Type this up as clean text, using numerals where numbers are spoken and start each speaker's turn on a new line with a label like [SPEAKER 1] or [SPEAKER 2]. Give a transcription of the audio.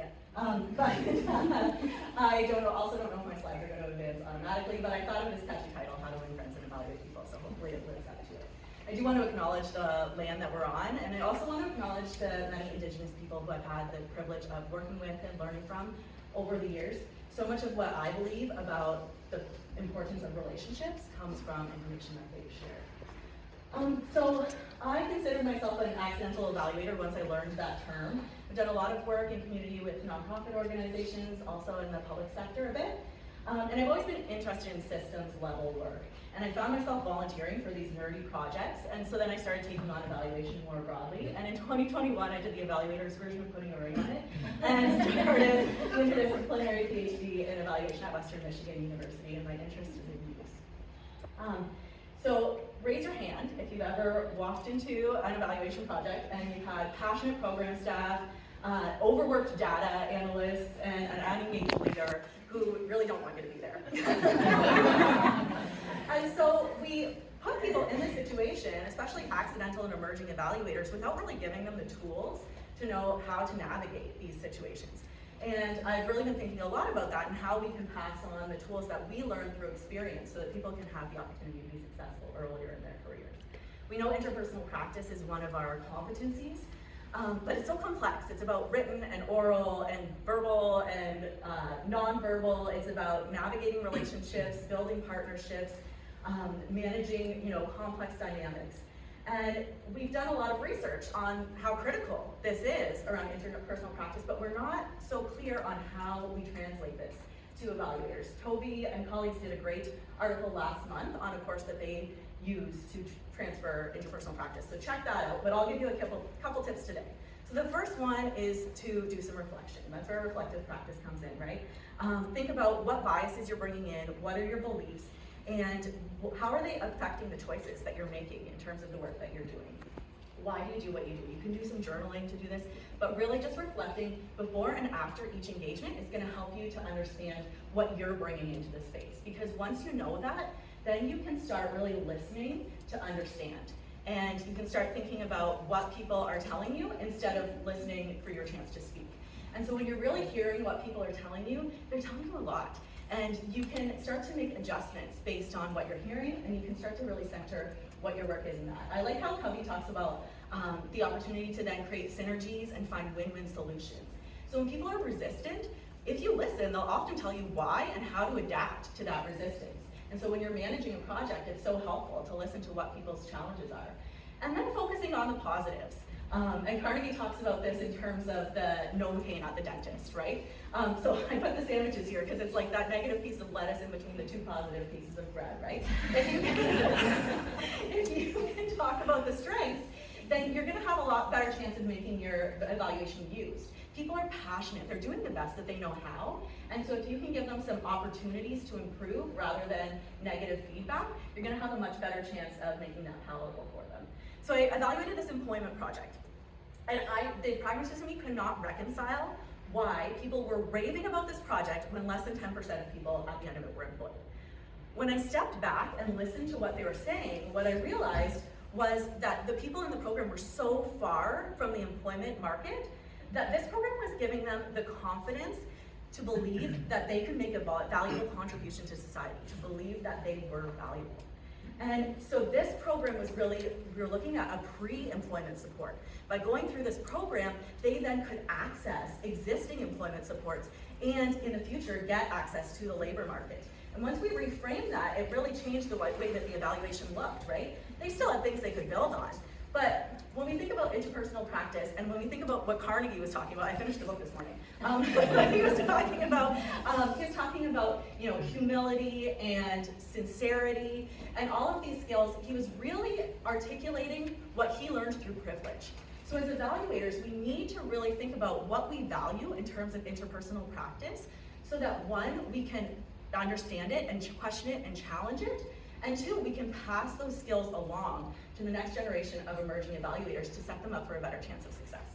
[SPEAKER 1] yet. But I also don't know if my slides are going to advance automatically, but I thought of this catchy title, How to Win Friends and Evaluate People, so hopefully it lives up to it. I do want to acknowledge the land that we're on, and I also want to acknowledge the many Indigenous people who I've had the privilege of working with and learning from over the years. So much of what I believe about the importance of relationships comes from information that they've shared. So I consider myself an accidental evaluator once I learned that term. I've done a lot of work in community with nonprofit organizations, also in the public sector a bit. And I've always been interested in systems level work. And I found myself volunteering for these nerdy projects, and so then I started taking on evaluation more broadly. And in 2021, I did the evaluator's version of putting a ring on it, and started an interdisciplinary PhD in evaluation at Western Michigan University, and my interest is in use. So raise your hand if you've ever walked into an evaluation project and you've had passionate program staff, overworked data analysts, and an unengaged leader who really don't want you to be there. And so we put people in this situation, especially accidental and emerging evaluators, without really giving them the tools to know how to navigate these situations. And I've really been thinking a lot about that and how we can pass on the tools that we learn through experience so that people can have the opportunity to be successful earlier in their careers. We know interpersonal practice is one of our competencies, but it's so complex. It's about written and oral and verbal and nonverbal. It's about navigating relationships, building partnerships, managing, complex dynamics. And we've done a lot of research on how critical this is around interpersonal practice, but we're not so clear on how we translate this to evaluators. Toby and colleagues did a great article last month on a course that they use to transfer interpersonal practice. So check that out, but I'll give you a couple tips today. So the first one is to do some reflection. That's where reflective practice comes in, right? Think about what biases you're bringing in, what are your beliefs, and how are they affecting the choices that you're making in terms of the work that you're doing? Why do you do what you do? You can do some journaling to do this, but really just reflecting before and after each engagement is going to help you to understand what you're bringing into the space. Because once you know that, then you can start really listening to understand. And you can start thinking about what people are telling you instead of listening for your chance to speak. And so when you're really hearing what people are telling you, they're telling you a lot. And you can start to make adjustments based on what you're hearing, and you can start to really center what your work is in that. I like how Covey talks about the opportunity to then create synergies and find win-win solutions. So when people are resistant, if you listen, they'll often tell you why and how to adapt to that resistance. And so when you're managing a project, it's so helpful to listen to what people's challenges are. And then focusing on the positives. And Carnegie talks about this in terms of the no pain at the dentist, right? So I put the sandwiches here because it's like that negative piece of lettuce in between the two positive pieces of bread, right? If you can talk about the strengths, then you're going to have a lot better chance of making your evaluation used. People are passionate, they're doing the best that they know how, and so if you can give them some opportunities to improve rather than negative feedback, you're going to have a much better chance of making that palatable for them. So I evaluated this employment project, and the pragmatist in me could not reconcile why people were raving about this project when less than 10% of people at the end of it were employed. When I stepped back and listened to what they were saying, what I realized was that the people in the program were so far from the employment market that this program was giving them the confidence to believe that they could make a valuable contribution to society, to believe that they were valuable. And so this program was really, we were looking at a pre-employment support. By going through this program, they then could access existing employment supports and in the future get access to the labor market. And once we reframed that, it really changed the way that the evaluation looked, right? They still had things they could build on. But when we think about interpersonal practice, and when we think about what Carnegie was talking about, I finished the book this morning. He was talking about, humility and sincerity, and all of these skills. He was really articulating what he learned through privilege. So as evaluators, we need to really think about what we value in terms of interpersonal practice, so that one, we can understand it and question it and challenge it, and two, we can pass those skills along to the next generation of emerging evaluators to set them up for a better chance of success.